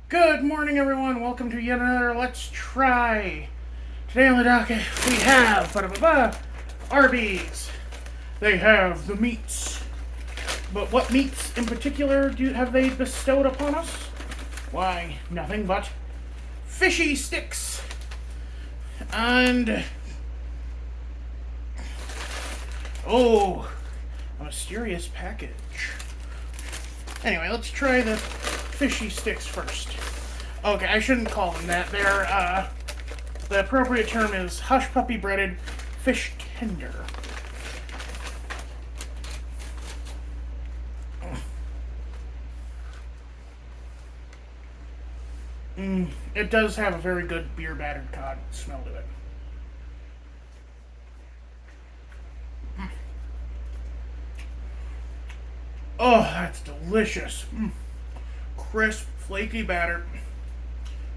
Good morning, everyone. Welcome to yet another Let's Try. Today on the docket, we have Arby's. They have the meats. But what meats in particular have they bestowed upon us? Why, nothing but fishy sticks. And oh, a mysterious package. Anyway, let's try the fishy sticks first. Okay, I shouldn't call them that. They're, the appropriate term is hush puppy breaded fish tender. It does have a very good beer battered cod smell to it. Oh, that's delicious. Crisp, flaky batter,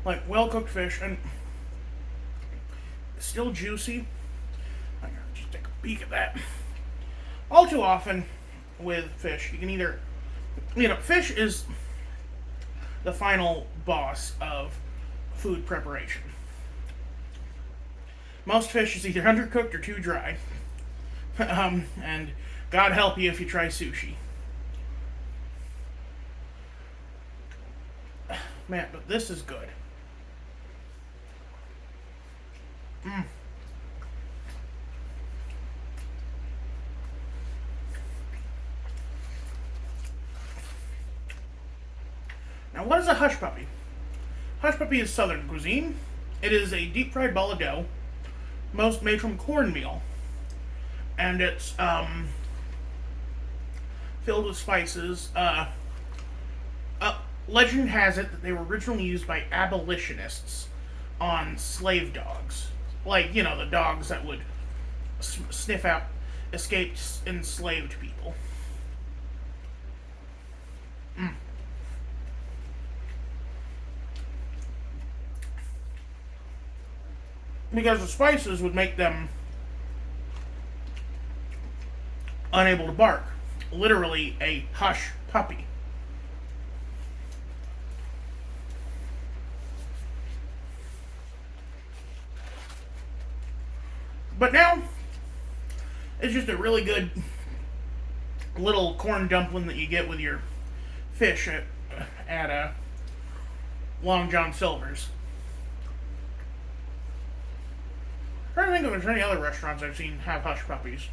like well cooked fish, and still juicy. I'm gonna just take a peek at that. All too often with fish, you can either, fish is the final boss of food preparation. Most fish is either undercooked or too dry. And God help you if you try sushi. Man, but this is good. Now, what is a hush puppy? Hush puppy is southern cuisine. It is a deep fried ball of dough, most made from cornmeal, and it's filled with spices. Legend has it that they were originally used by abolitionists on slave dogs, like the dogs that would sniff out escaped enslaved people. Because the spices would make them unable to bark. Literally a hush puppy. But now, it's just a really good little corn dumpling that you get with your fish at Long John Silver's. I'm trying to think if there's any other restaurants I've seen have hush puppies.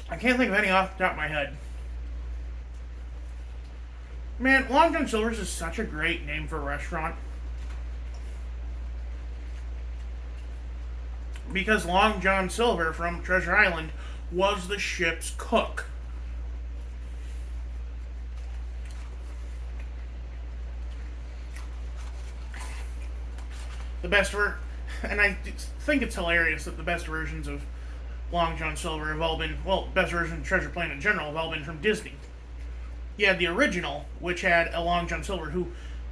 I can't think of any off the top of my head. Man, Long John Silver's is such a great name for a restaurant. Because Long John Silver from Treasure Island was the ship's cook. And I think it's hilarious that the best versions of Long John Silver have all been, best versions of Treasure Planet in general have all been from Disney. You had the original, which had a Long John Silver who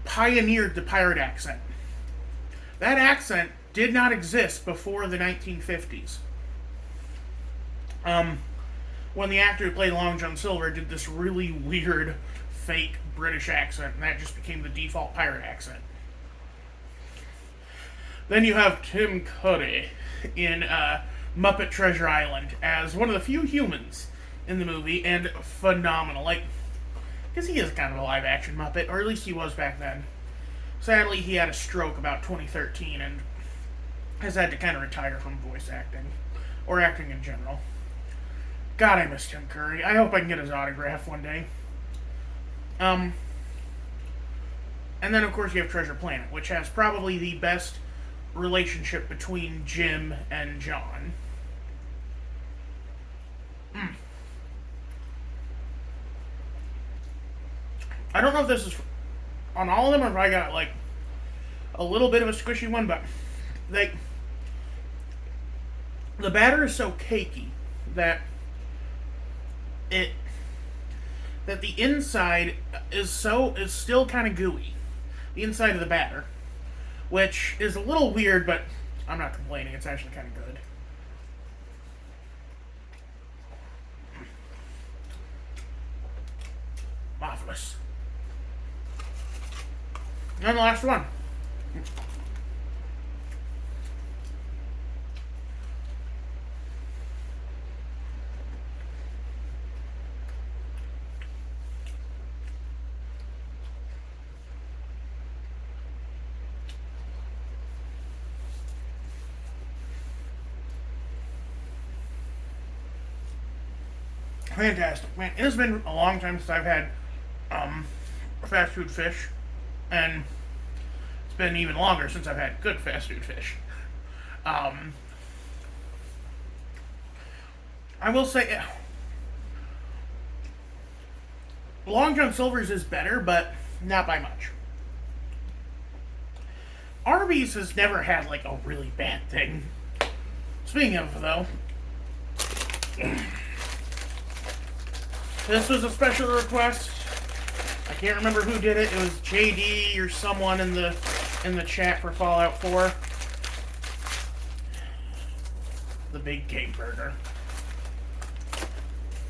pioneered the pirate accent. That accent did not exist before the 1950s. When the actor who played Long John Silver did this really weird, fake British accent, and that just became the default pirate accent. Then you have Tim Curry in Muppet Treasure Island as one of the few humans in the movie, and phenomenal. Because he is kind of a live-action Muppet, or at least he was back then. Sadly, he had a stroke about 2013, and has had to kind of retire from voice acting, or acting in general. God, I miss Tim Curry. I hope I can get his autograph one day. And then, of course, you have Treasure Planet, which has probably the best relationship between Jim and John. I don't know if this is on all of them or if I got a little bit of a squishy one, but the batter is so cakey that the inside is still kind of gooey. The inside of the batter, which is a little weird, but I'm not complaining. It's actually kind of good. toothless. And the last one. Fantastic, man. It has been a long time since I've had fast food fish, and it's been even longer since I've had good fast food fish. Um, I will say, Long John Silver's is better, but not by much. Arby's has never had like a really bad thing. Speaking of though, this was a special request. I can't remember who did it. It was JD or someone in the chat for Fallout 4. The Big Game Burger.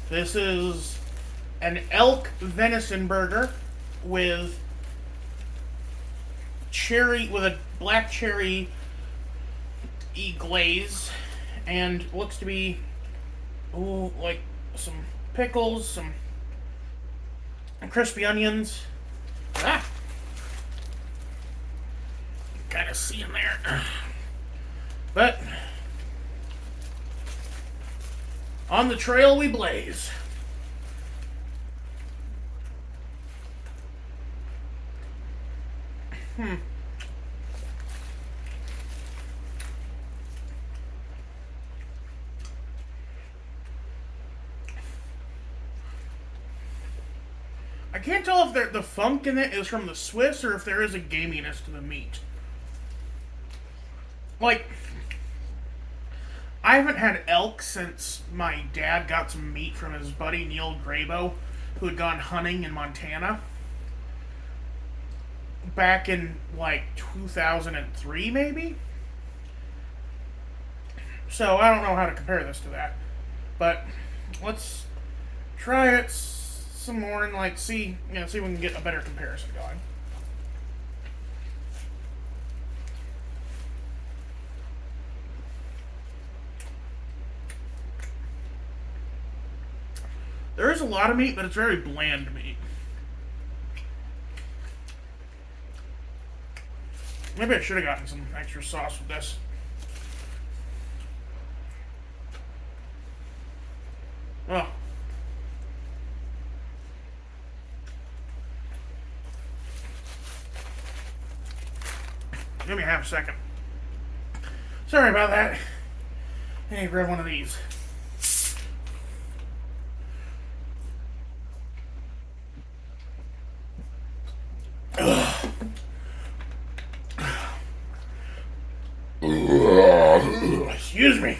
This is an elk venison burger with a black cherry glaze, and looks to be like some pickles, some crispy onions. Ah, you kind of see in there, but on the trail we blaze. I can't tell if the funk in it is from the Swiss or if there is a gaminess to the meat. Like, I haven't had elk since my dad got some meat from his buddy Neil Grabo, who had gone hunting in Montana back in like 2003 maybe. So I don't know how to compare this to that, but let's try it some more and like see if we can get a better comparison going. There is a lot of meat, but it's very bland meat. Maybe I should have gotten some extra sauce with this. Oh. Give me half a second. Sorry about that. Hey, grab one of these. Excuse me.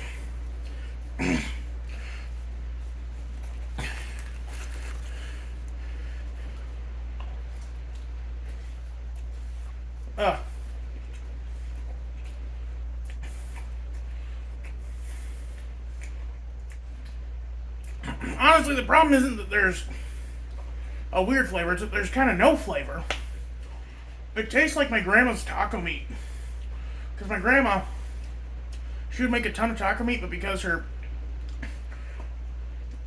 Honestly, the problem isn't that there's a weird flavor, it's that there's kind of no flavor. It tastes like my grandma's taco meat. Because my grandma, she would make a ton of taco meat, but because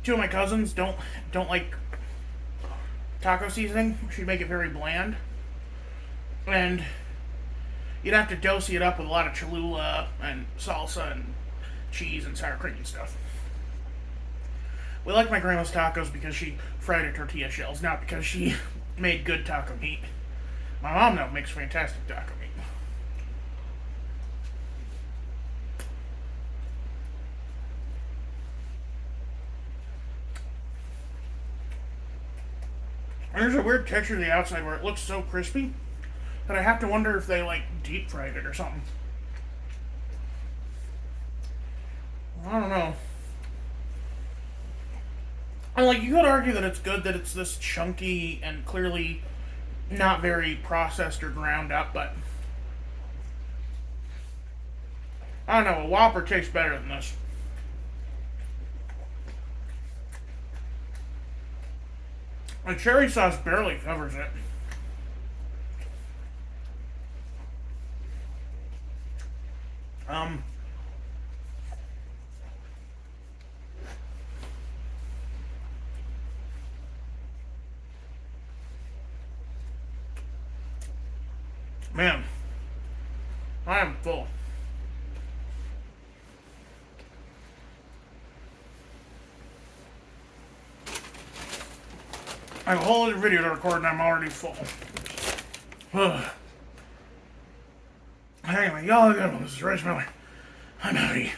two of my cousins don't like taco seasoning, she'd make it very bland. And you'd have to dose it up with a lot of Cholula and salsa and cheese and sour cream and stuff. We like my grandma's tacos because she fried her tortilla shells, not because she made good taco meat. My mom, though, makes fantastic taco meat. And there's a weird texture to the outside where it looks so crispy that I have to wonder if they, like, deep fried it or something. I don't know. And, like, you could argue that it's good that it's this chunky and clearly not very processed or ground up, but I don't know, a Whopper tastes better than this. The cherry sauce barely covers it. Um, man, I am full. I have a whole other video to record and I'm already full. Anyway, y'all good one. This is Royce Miller. I'm outie.